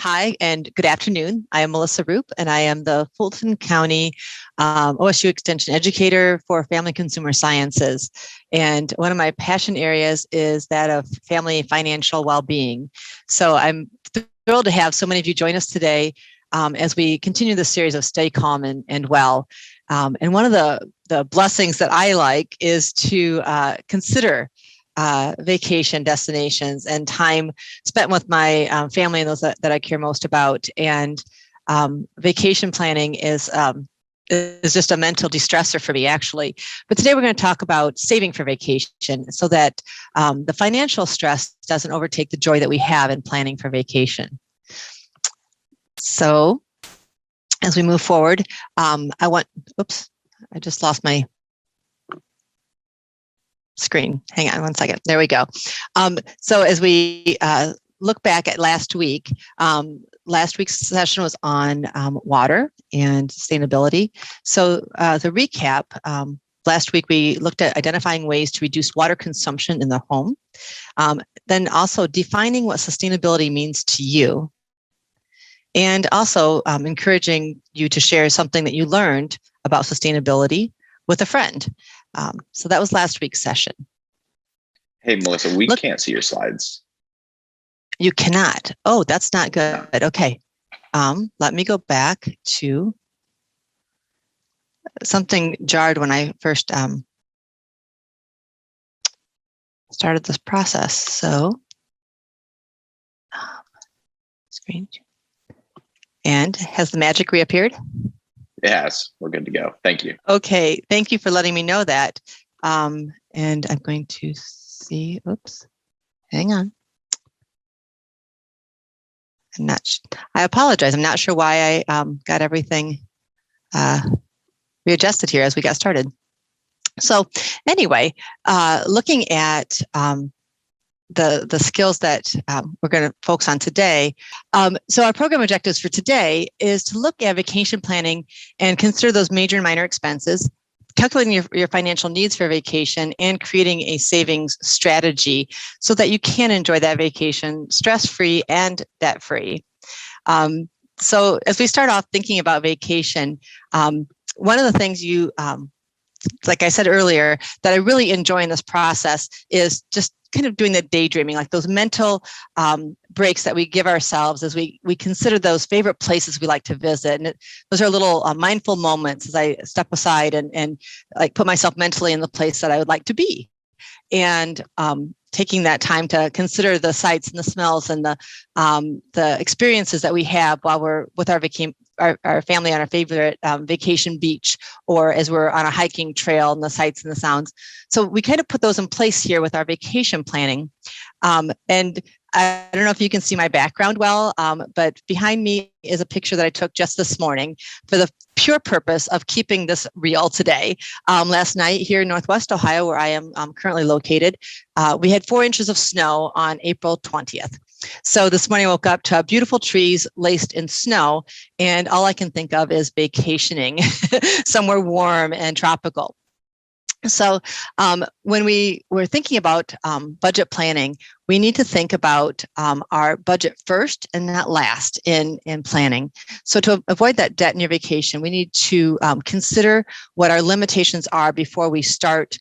Hi, and good afternoon. I am Melissa Rupp, and I am the Fulton County OSU Extension Educator for Family Consumer Sciences. And one of my passion areas is that of family financial well-being. So I'm thrilled to have so many of you join us today as we continue this series of Stay Calm and Well. And one of the blessings that I like is to consider vacation destinations and time spent with my family and those that I care most about. And vacation planning is just a mental de-stressor for me, actually. But today we're going to talk about saving for vacation so that the financial stress doesn't overtake the joy that we have in planning for vacation. So as we move forward, oops, I just lost my screen. Hang on one second. There we go. So as we look back at last week's session was on water and sustainability. So the recap, last week we looked at identifying ways to reduce water consumption in the home, then also defining what sustainability means to you, and also encouraging you to share something that you learned about sustainability with a friend. So that was last week's session. Hey, Melissa, we can't see your slides. You cannot. Oh, that's not good. No. Okay. Let me go back to something jarred when I first started this process. So screen. And has the magic reappeared? Yes, we're good to go. Thank you. Okay, thank you for letting me know that. And I'm going to see, oops, hang on. I apologize. I'm not sure why I got everything readjusted here as we got started. So anyway, looking at the skills that we're going to focus on today. So our program objectives for today is to look at vacation planning and consider those major and minor expenses, calculating your financial needs for vacation, and creating a savings strategy so that you can enjoy that vacation stress-free and debt-free. So as we start off thinking about vacation, one of the things like I said earlier, that I really enjoy in this process is just kind of doing the daydreaming, like those mental breaks that we give ourselves as we consider those favorite places we like to visit. And those are little mindful moments as I step aside and like put myself mentally in the place that I would like to be. And taking that time to consider the sights and the smells and the experiences that we have while we're with our family on our favorite vacation beach, or as we're on a hiking trail, and the sights and the sounds. So we kind of put those in place here with our vacation planning. And I don't know if you can see my background well, but behind me is a picture that I took just this morning for the pure purpose of keeping this real today. Last night here in Northwest Ohio, where I am currently located, we had 4 inches of snow on April 20th. So this morning I woke up to beautiful trees laced in snow, and all I can think of is vacationing somewhere warm and tropical. So when we were thinking about budget planning, we need to think about our budget first and not last in planning. So to avoid that debt in your vacation, we need to consider what our limitations are before we start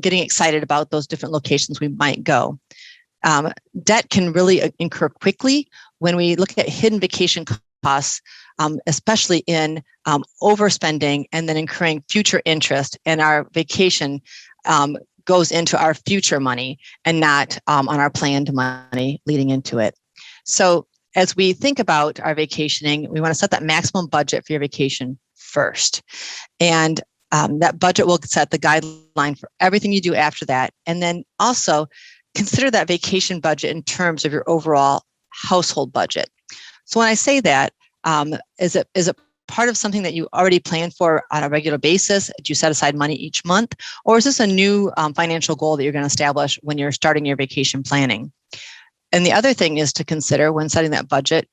getting excited about those different locations we might go. Debt can really incur quickly when we look at hidden vacation costs, especially in overspending and then incurring future interest, and our vacation goes into our future money and not on our planned money leading into it. So as we think about our vacationing, we want to set that maximum budget for your vacation first. And that budget will set the guideline for everything you do after that. And then also consider that vacation budget in terms of your overall household budget. So when I say that, is it part of something that you already plan for on a regular basis? Do you set aside money each month? Or is this a new financial goal that you're going to establish when you're starting your vacation planning? And the other thing is to consider when setting that budget,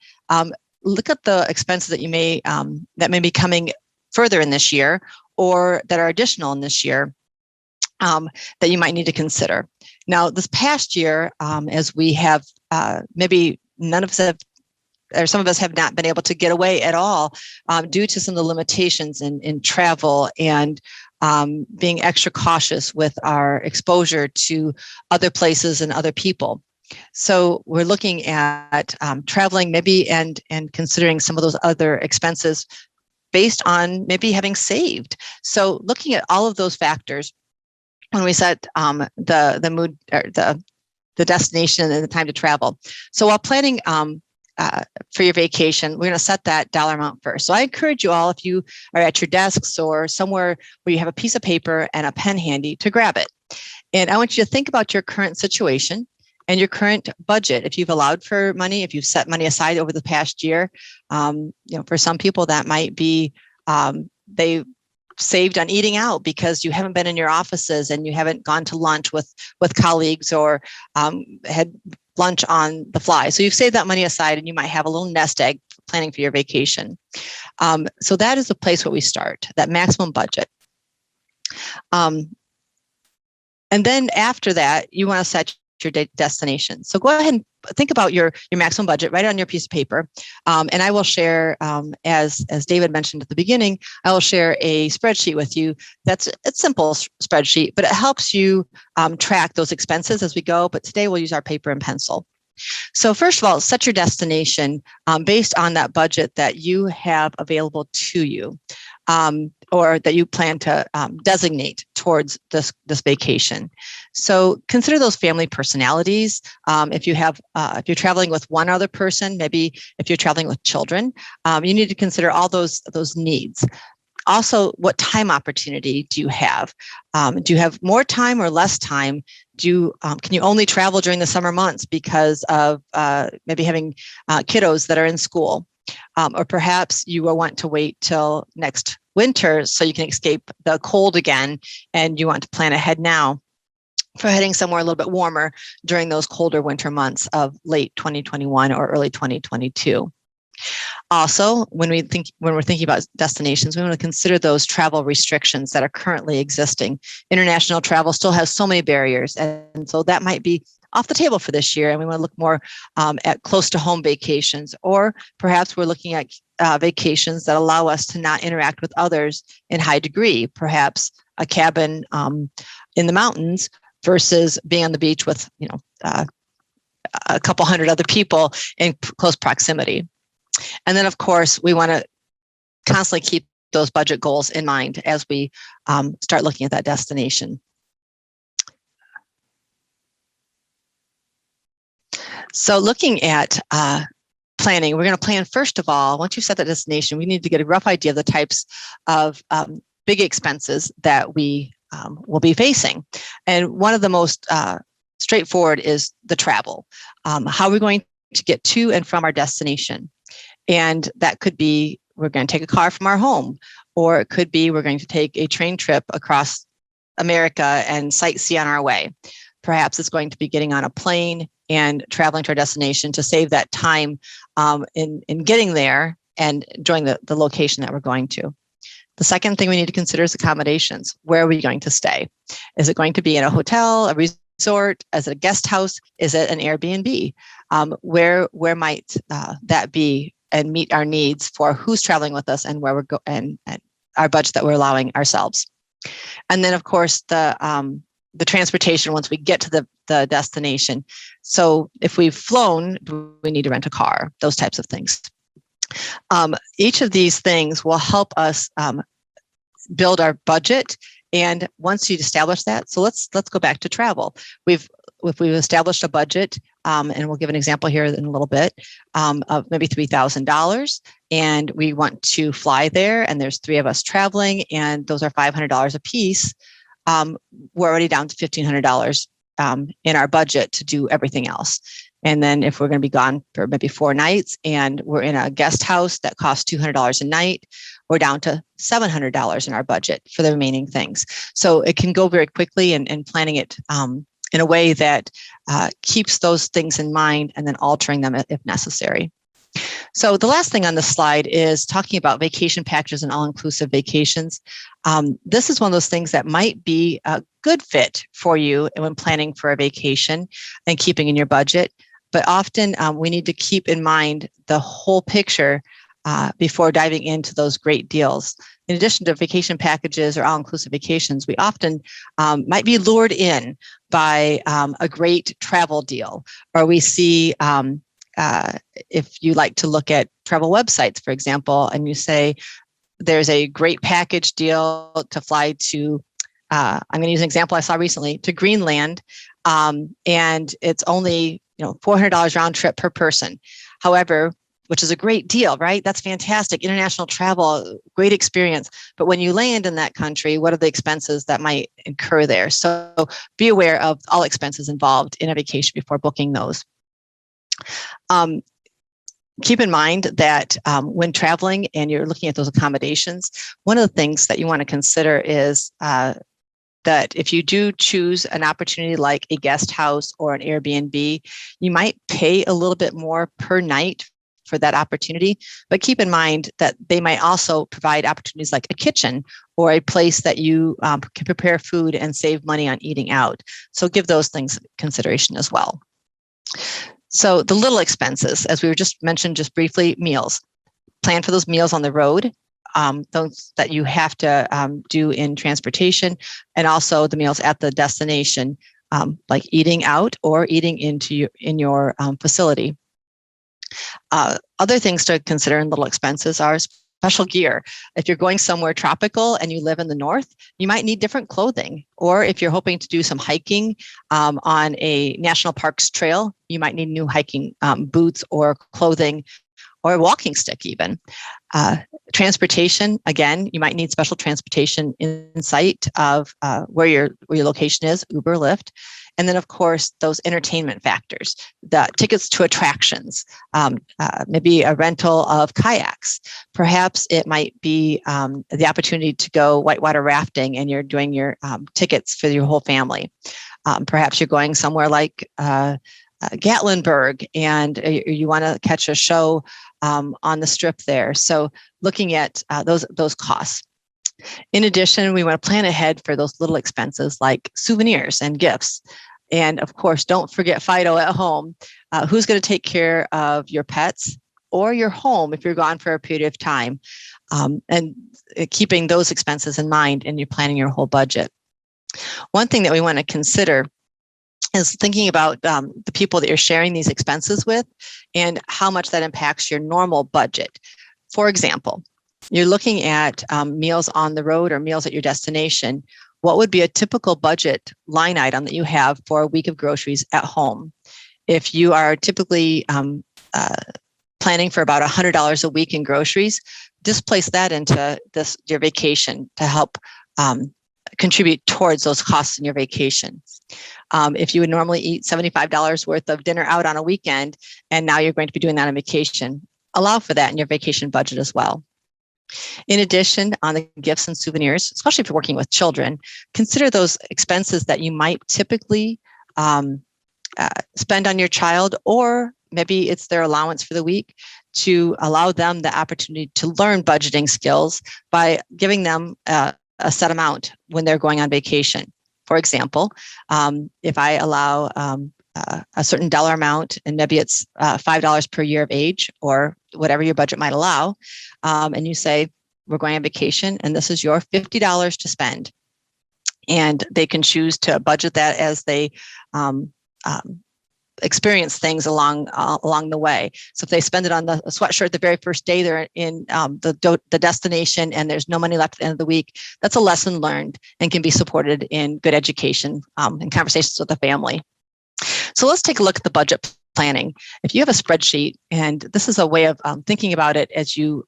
look at the expenses that you may that may be coming further in this year or that are additional in this year that you might need to consider. Now, this past year, as we have maybe none of us have or some of us have not been able to get away at all due to some of the limitations in travel and being extra cautious with our exposure to other places and other people. So we're looking at traveling maybe and considering some of those other expenses based on maybe having saved. So looking at all of those factors when we set the mood or the destination and the time to travel. So while planning for your vacation, we're going to set that dollar amount first. So I encourage you all, if you are at your desks or somewhere where you have a piece of paper and a pen handy, to grab it. And I want you to think about your current situation and your current budget. If you've allowed for money, if you've set money aside over the past year, for some people that might be they saved on eating out because you haven't been in your offices and you haven't gone to lunch with colleagues or had lunch on the fly. So you've saved that money aside and you might have a little nest egg planning for your vacation. So that is the place where we start, that maximum budget. And then after that, you want to set your destination. So go ahead and think about your maximum budget, write it on your piece of paper. And I will share, as David mentioned at the beginning, I will share a spreadsheet with you. It's a simple spreadsheet, but it helps you track those expenses as we go. But today we'll use our paper and pencil. So first of all, set your destination based on that budget that you have available to you, or that you plan to designate towards this vacation. So consider those family personalities. If you're traveling with one other person, maybe if you're traveling with children, you need to consider all those needs. Also, what time opportunity do you have? Do you have more time or less time? Can you only travel during the summer months because of maybe having kiddos that are in school? Or perhaps you will want to wait till next winter so you can escape the cold again, and you want to plan ahead now for heading somewhere a little bit warmer during those colder winter months of late 2021 or early 2022. Also, when we're thinking about destinations, we want to consider those travel restrictions that are currently existing. International travel still has so many barriers, and so that might be off the table for this year, and we want to look more at close to home vacations, or perhaps we're looking at vacations that allow us to not interact with others in high degree, perhaps a cabin in the mountains versus being on the beach with a couple hundred other people in close proximity. And then, of course, we want to constantly keep those budget goals in mind as we start looking at that destination. So looking at planning, we're going to plan, first of all, once you've set that destination, we need to get a rough idea of the types of big expenses that we will be facing. And one of the most straightforward is the travel. How are we going to get to and from our destination? And that could be we're going to take a car from our home, or it could be we're going to take a train trip across America and sightsee on our way. Perhaps it's going to be getting on a plane and traveling to our destination to save that time in getting there and enjoying the location that we're going to. The second thing we need to consider is accommodations. Where are we going to stay? Is it going to be in a hotel, a resort? Is it a guest house? Is it an Airbnb? Where might that be and meet our needs for who's traveling with us and where we're going and our budget that we're allowing ourselves. And then, of course, the transportation once we get to the destination. So if we've flown, do we need to rent a car? Those types of things. Each of these things will help us build our budget. And once you establish that, so let's go back to travel. If we've established a budget, and we'll give an example here in a little bit, of maybe $3,000, and we want to fly there, and there's 3 of us traveling, and those are $500 a piece. We're already down to $1,500 in our budget to do everything else. And then if we're going to be gone for maybe 4 nights and we're in a guest house that costs $200 a night, we're down to $700 in our budget for the remaining things. So it can go very quickly, and planning it in a way that keeps those things in mind and then altering them if necessary. So the last thing on this slide is talking about vacation packages and all-inclusive vacations. This is one of those things that might be a good fit for you when planning for a vacation and keeping in your budget. but often we need to keep in mind the whole picture before diving into those great deals. In addition to vacation packages or all-inclusive vacations, we often might be lured in by a great travel deal, or we see if you like to look at travel websites, for example, and you say there's a great package deal to fly to, I'm going to use an example I saw recently, to Greenland, and it's only $400 round trip per person. However, which is a great deal, right? That's fantastic. International travel, great experience. But when you land in that country, what are the expenses that might incur there? So be aware of all expenses involved in a vacation before booking those. Keep in mind that when traveling and you're looking at those accommodations, one of the things that you want to consider is that if you do choose an opportunity like a guest house or an Airbnb, you might pay a little bit more per night for that opportunity, but keep in mind that they might also provide opportunities like a kitchen or a place that you can prepare food and save money on eating out. So give those things consideration as well. So the little expenses, as we were just mentioned just briefly, meals. Plan for those meals on the road, those that you have to do in transportation, and also the meals at the destination, like eating out or eating in your facility. Other things to consider in little expenses are special gear. If you're going somewhere tropical and you live in the north, you might need different clothing. Or if you're hoping to do some hiking on a national parks trail, you might need new hiking boots or clothing or a walking stick even. Transportation, again, you might need special transportation in sight of where your location is, Uber, Lyft. And then, of course, those entertainment factors, the tickets to attractions, maybe a rental of kayaks. Perhaps it might be the opportunity to go whitewater rafting and you're doing your tickets for your whole family. Perhaps you're going somewhere like Gatlinburg and you want to catch a show on the strip there. So looking at those costs. In addition, we want to plan ahead for those little expenses like souvenirs and gifts. And of course, don't forget Fido at home. Who's going to take care of your pets or your home if you're gone for a period of time? And keeping those expenses in mind and you're planning your whole budget. One thing that we want to consider is thinking about the people that you're sharing these expenses with and how much that impacts your normal budget. For example, you're looking at meals on the road or meals at your destination. What would be a typical budget line item that you have for a week of groceries at home? If you are typically planning for about $100 a week in groceries, just place that into your vacation to help contribute towards those costs in your vacation. If you would normally eat $75 worth of dinner out on a weekend, and now you're going to be doing that on vacation, allow for that in your vacation budget as well. In addition, on the gifts and souvenirs, especially if you're working with children, consider those expenses that you might typically spend on your child, or maybe it's their allowance for the week, to allow them the opportunity to learn budgeting skills by giving them a set amount when they're going on vacation. For example, if I allow a certain dollar amount, and maybe it's $5 per year of age or whatever your budget might allow, and you say, we're going on vacation and this is your $50 to spend. And they can choose to budget that as they experience things along the way. So if they spend it on the sweatshirt the very first day they're in the destination and there's no money left at the end of the week, that's a lesson learned and can be supported in good education and conversations with the family. So let's take a look at the budget planning. If you have a spreadsheet, and this is a way of thinking about it as you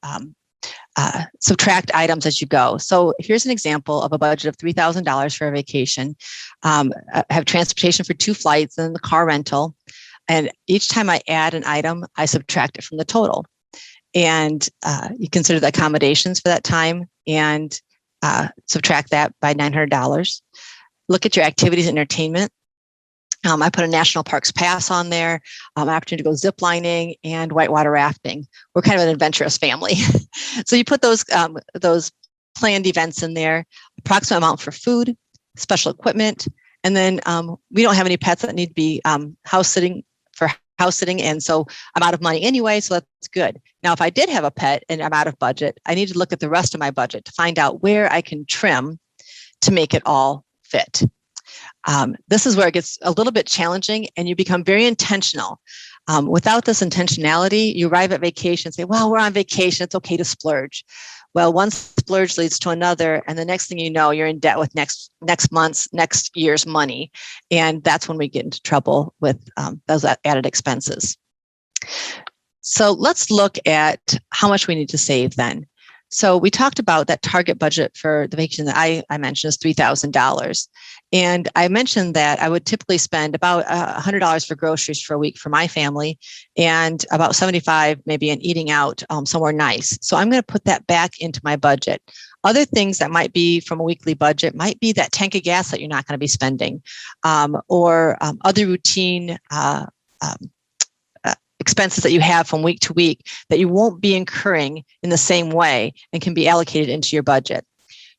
subtract items as you go. So here's an example of a budget of $3,000 for a vacation. Have transportation for 2 flights and the car rental. And each time I add an item, I subtract it from the total. And you consider the accommodations for that time and subtract that by $900. Look at your activities and entertainment. I put a national parks pass on there, opportunity to go zip lining and whitewater rafting. We're kind of an adventurous family. So you put those planned events in there, approximate amount for food, special equipment, and then we don't have any pets that need to be house sitting for house sitting, and so I'm out of money anyway, so that's good. Now, if I did have a pet and I'm out of budget, I need to look at the rest of my budget to find out where I can trim to make it all fit. This is where it gets a little bit challenging, and you become very intentional. Without this intentionality, you arrive at vacation and say, well, we're on vacation, it's okay to splurge. Well, one splurge leads to another, and the next thing you know, you're in debt with next year's money, and that's when we get into trouble with those added expenses. So let's look at how much we need to save then. So we talked about that target budget for the vacation that I mentioned is $3,000. And I mentioned that I would typically spend about $100 for groceries for a week for my family, and about $75 maybe in eating out somewhere nice. So I'm going to put that back into my budget. Other things that might be from a weekly budget might be that tank of gas that you're not going to be spending, or other routine expenses that you have from week to week that you won't be incurring in the same way and can be allocated into your budget.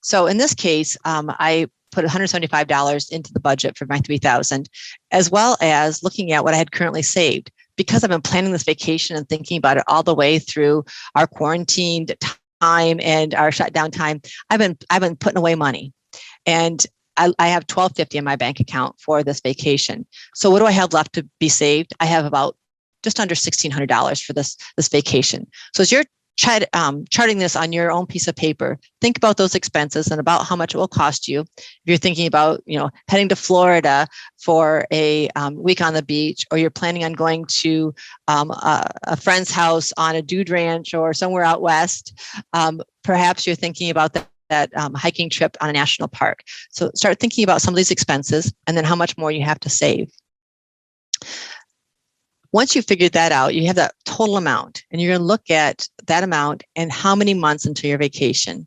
So in this case, I put $175 into the budget for my $3,000, as well as looking at what I had currently saved. Because I've been planning this vacation and thinking about it all the way through our quarantined time and our shutdown time, I've been putting away money, and I have $1,250 in my bank account for this vacation. So what do I have left to be saved? I have about just under $1,600 for this vacation. So as you're charting this on your own piece of paper, think about those expenses and about how much it will cost you. If you're thinking about, heading to Florida for a week on the beach, or you're planning on going to a friend's house on a dude ranch or somewhere out west, perhaps you're thinking about that hiking trip on a national park. So start thinking about some of these expenses and then how much more you have to save. Once you figured that out, you have that total amount, and you're going to look at that amount and how many months until your vacation.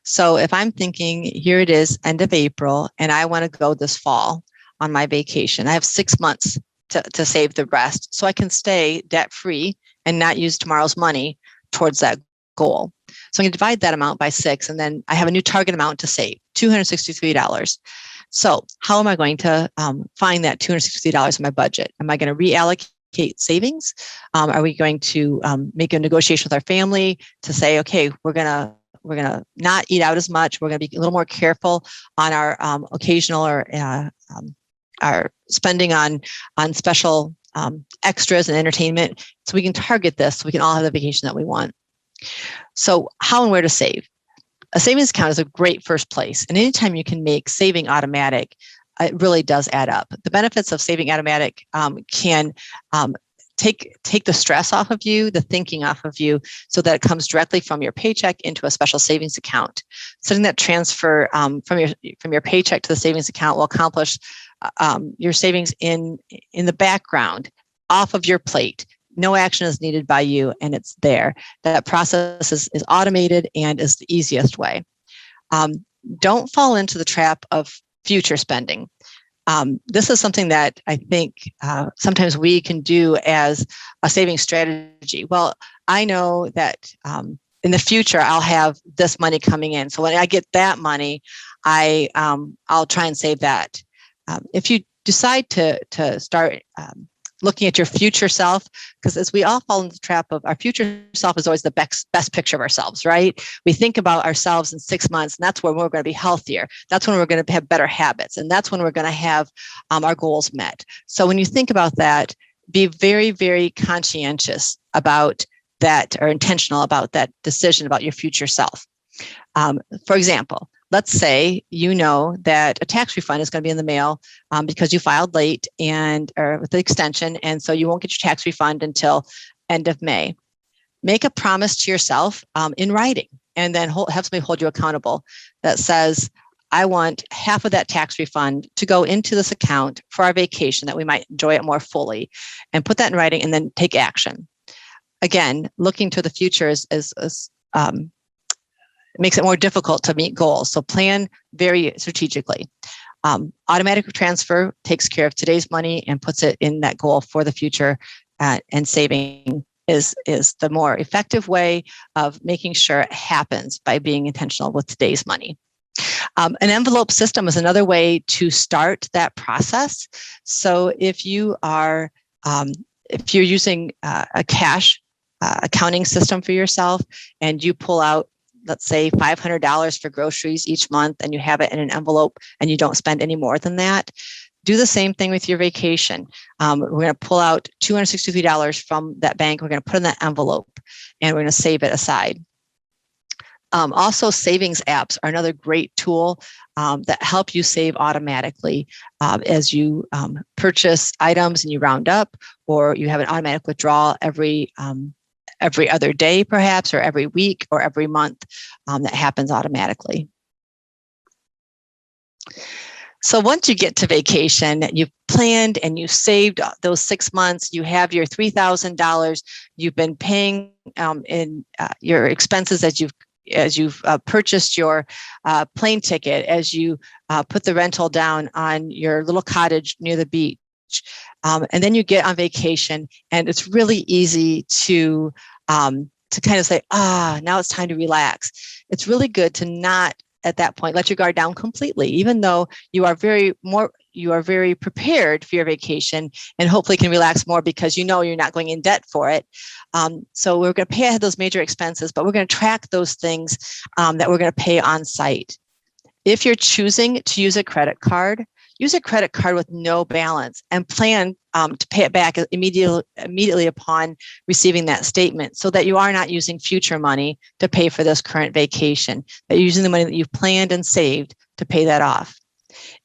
So if I'm thinking, here it is, end of April, and I want to go this fall on my vacation, I have 6 months to save the rest, so I can stay debt-free and not use tomorrow's money towards that goal. So I'm going to divide that amount by 6, and then I have a new target amount to save, $263. So how am I going to find that $263 in my budget? Am I going to reallocate savings? Are we going to make a negotiation with our family to say, okay, we're gonna not eat out as much. We're gonna be a little more careful on our occasional or our spending on special extras and entertainment, so we can target this, so we can all have the vacation that we want. So how and where to save? A savings account is a great first place, and anytime you can make saving automatic, it really does add up. The benefits of saving automatic can take the stress off of you, the thinking off of you, so that it comes directly from your paycheck into a special savings account. Setting that transfer from your paycheck to the savings account will accomplish your savings in the background, off of your plate. No action is needed by you, and it's there. That process is automated and is the easiest way. Don't fall into the trap of future spending. This is something that I think sometimes we can do as a saving strategy. Well, I know that in the future I'll have this money coming in, so when I get that money, I'll try and save that. If you decide to start looking at your future self, because as we all fall into the trap of, our future self is always the best picture of ourselves, right? We think about ourselves in 6 months, and that's when we're going to be healthier. That's when we're going to have better habits, and that's when we're going to have our goals met. So when you think about that, be very, very conscientious about that, or intentional about that decision about your future self. For example, let's say you know that a tax refund is going to be in the mail because you filed late or with the extension, and so you won't get your tax refund until end of May. Make a promise to yourself in writing, and then have somebody hold you accountable that says, I want half of that tax refund to go into this account for our vacation, that we might enjoy it more fully, and put that in writing, and then take action. Again, looking to the future makes it more difficult to meet goals. So plan very strategically. Automatic transfer takes care of today's money and puts it in that goal for the future. And saving is the more effective way of making sure it happens, by being intentional with today's money. An envelope system is another way to start that process. So if you are if you're using a cash accounting system for yourself and you pull out, let's say $500 for groceries each month and you have it in an envelope and you don't spend any more than that, do the same thing with your vacation. We're going to pull out $263 from that bank. We're going to put in that envelope and we're going to save it aside. Also, savings apps are another great tool that help you save automatically as you purchase items and you round up, or you have an automatic withdrawal every other day, perhaps, or every week or every month that happens automatically. So once you get to vacation, you've planned and you've saved those 6 months, you have your $3,000, you've been paying in your expenses as you've purchased your plane ticket, as you put the rental down on your little cottage near the beach. And then you get on vacation and it's really easy to kind of say, now it's time to relax. It's really good to not at that point let your guard down completely, even though you are very prepared for your vacation and hopefully can relax more because you know you're not going in debt for it. So we're going to pay ahead those major expenses, but we're going to track those things that we're going to pay on site. If you're choosing to use a credit card, use a credit card with no balance and plan to pay it back immediately upon receiving that statement, so that you are not using future money to pay for this current vacation, that you're using the money that you've planned and saved to pay that off.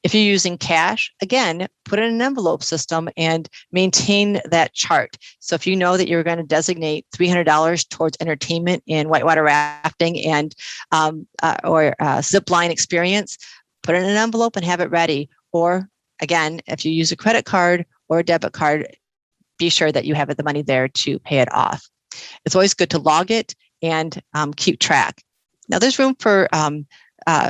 If you're using cash, again, put it in an envelope system and maintain that chart. So if you know that you're going to designate $300 towards entertainment in whitewater rafting and or zip line experience, put it in an envelope and have it ready. Or again, if you use a credit card or a debit card, be sure that you have the money there to pay it off. It's always good to log it and keep track. Now, there's room for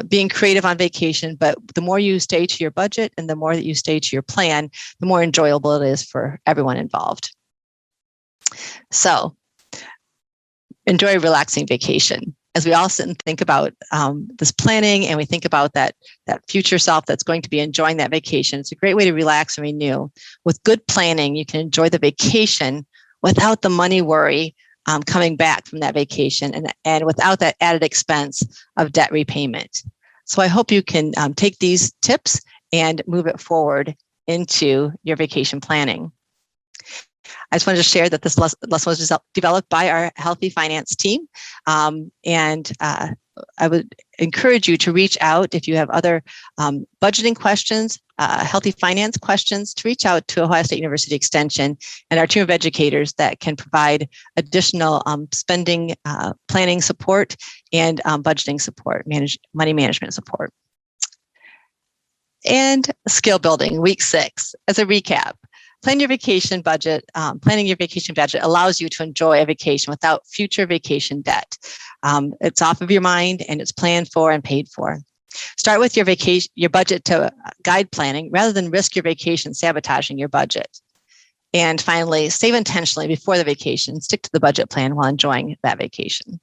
being creative on vacation, but the more you stay to your budget and the more that you stay to your plan, the more enjoyable it is for everyone involved. So enjoy a relaxing vacation. As we all sit and think about this planning and we think about that future self that's going to be enjoying that vacation, it's a great way to relax and renew. With good planning, you can enjoy the vacation without the money worry coming back from that vacation and without that added expense of debt repayment. So I hope you can take these tips and move it forward into your vacation planning. I just wanted to share that this lesson was developed by our Healthy Finance team. And I would encourage you to reach out if you have other budgeting questions, healthy finance questions, to reach out to Ohio State University Extension and our team of educators that can provide additional spending planning support and budgeting support, money management support. And skill building, week 6. As a recap, planning your vacation budget allows you to enjoy a vacation without future vacation debt. It's off of your mind and it's planned for and paid for. Start with your budget to guide planning rather than risk your vacation sabotaging your budget. And finally, save intentionally before the vacation. Stick to the budget plan while enjoying that vacation.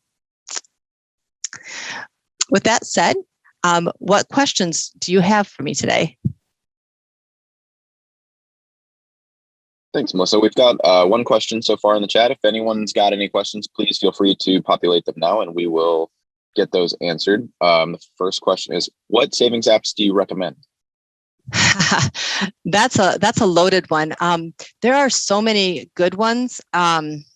With that said, what questions do you have for me today? Thanks, Melissa. We've got one question so far in the chat. If anyone's got any questions, please feel free to populate them now and we will get those answered. The first question is, what savings apps do you recommend? That's a loaded one. There are so many good ones. I'm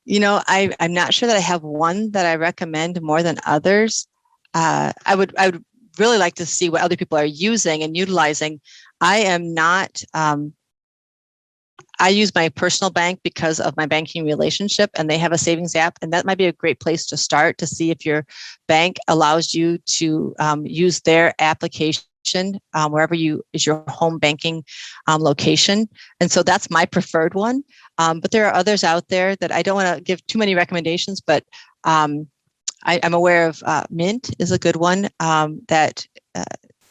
not sure that I have one that I recommend more than others. I would really like to see what other people are using and utilizing. I am not, I use my personal bank because of my banking relationship, and they have a savings app, and that might be a great place to start to see if your bank allows you to use their application wherever is your home banking location. And so that's my preferred one. But there are others out there that I don't want to give too many recommendations, but I'm aware of Mint is a good one, that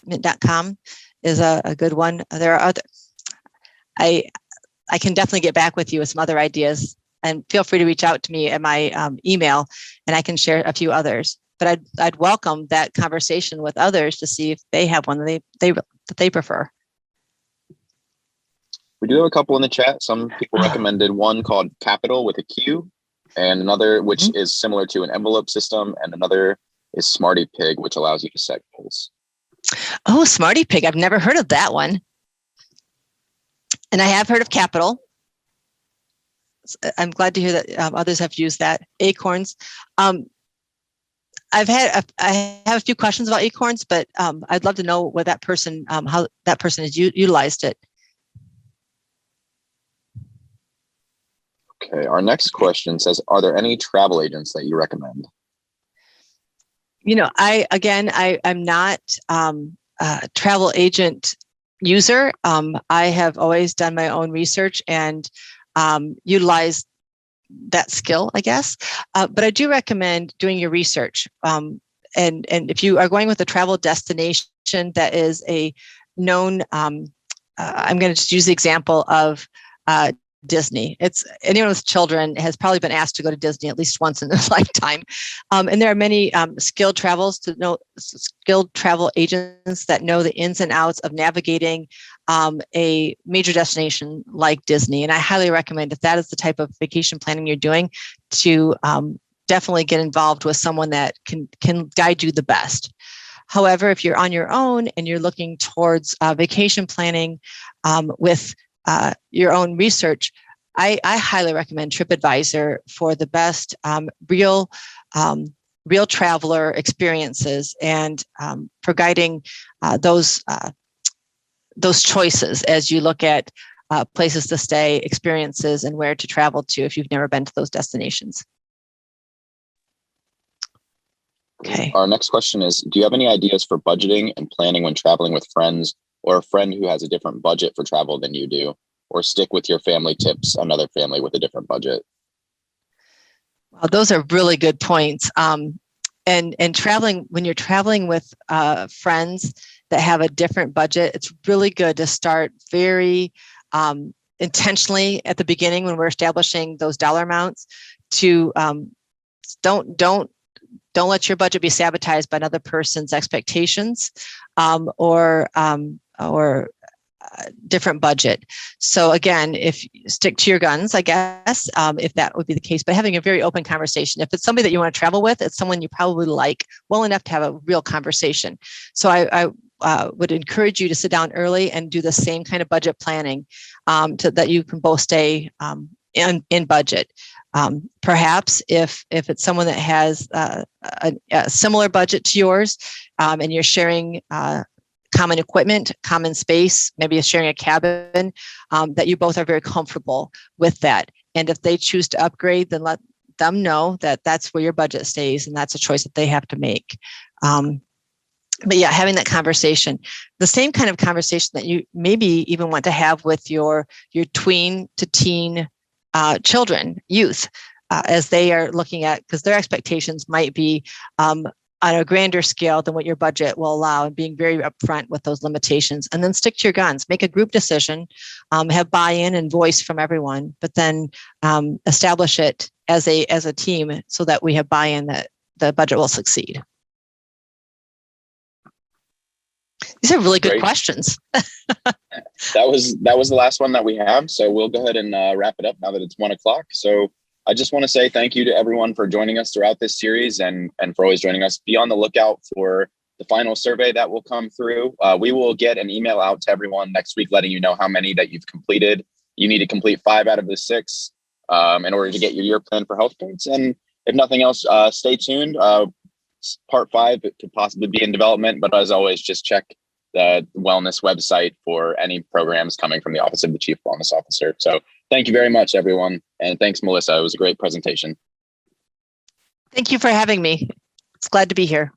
mint.com is a good one. There are other, I can definitely get back with you with some other ideas, and feel free to reach out to me at my email and I can share a few others. But I'd welcome that conversation with others to see if they have one that they prefer. We do have a couple in the chat. Some people recommended one called Capital with a Q, and another which is similar to an envelope system, and another is Smarty Pig, which allows you to set goals. Oh, Smarty Pig. I've never heard of that one. And I have heard of Capital. I'm glad to hear that others have used that. Acorns. I have a few questions about Acorns, but I'd love to know what that person, how that person has utilized it. Okay, our next question says, are there any travel agents that you recommend? You know, I'm not a travel agent user. I have always done my own research and utilized that skill, I guess. But I do recommend doing your research. And if you are going with a travel destination that is a known, I'm going to just use the example of Disney. It's anyone with children has probably been asked to go to Disney at least once in their lifetime. And there are many skilled travel agents that know the ins and outs of navigating a major destination like Disney. And I highly recommend, if that is the type of vacation planning you're doing, to definitely get involved with someone that can guide you the best. However, if you're on your own and you're looking towards vacation planning with your own research, I highly recommend TripAdvisor for the best real traveler experiences and for guiding those choices as you look at places to stay, experiences, and where to travel to if you've never been to those destinations. Okay. Our next question is, do you have any ideas for budgeting and planning when traveling with friends, or a friend who has a different budget for travel than you do, or stick with your family tips, another family with a different budget? Well, those are really good points. And traveling, when you're traveling with friends that have a different budget, it's really good to start very intentionally at the beginning when we're establishing those dollar amounts to don't let your budget be sabotaged by another person's expectations or different budget. So again, if you stick to your guns, I guess, if that would be the case, but having a very open conversation. If it's somebody that you want to travel with, it's someone you probably like well enough to have a real conversation. So I would encourage you to sit down early and do the same kind of budget planning that you can both stay in budget. Perhaps if it's someone that has a similar budget to yours and you're sharing common equipment, common space, maybe you're sharing a cabin, that you both are very comfortable with that. And if they choose to upgrade, then let them know that that's where your budget stays and that's a choice that they have to make. But yeah, having that conversation, the same kind of conversation that you maybe even want to have with your tween to teen children, youth, as they are looking at, because their expectations might be on a grander scale than what your budget will allow, and being very upfront with those limitations. And then stick to your guns, make a group decision, have buy-in and voice from everyone, but then establish it as a team so that we have buy-in that the budget will succeed. These are really good Great questions. That was the last one that we have. So we'll go ahead and wrap it up now that it's 1 o'clock. So I just want to say thank you to everyone for joining us throughout this series and for always joining us. Be on the lookout for the final survey that will come through. We will get an email out to everyone next week letting you know how many that you've completed. You need to complete 5 out of the 6 in order to get your year plan for health points. And if nothing else, stay tuned. Part 5 could possibly be in development, but as always, just check the wellness website for any programs coming from the Office of the Chief Wellness Officer. So thank you very much, everyone. And thanks, Melissa. It was a great presentation. Thank you for having me. It's glad to be here.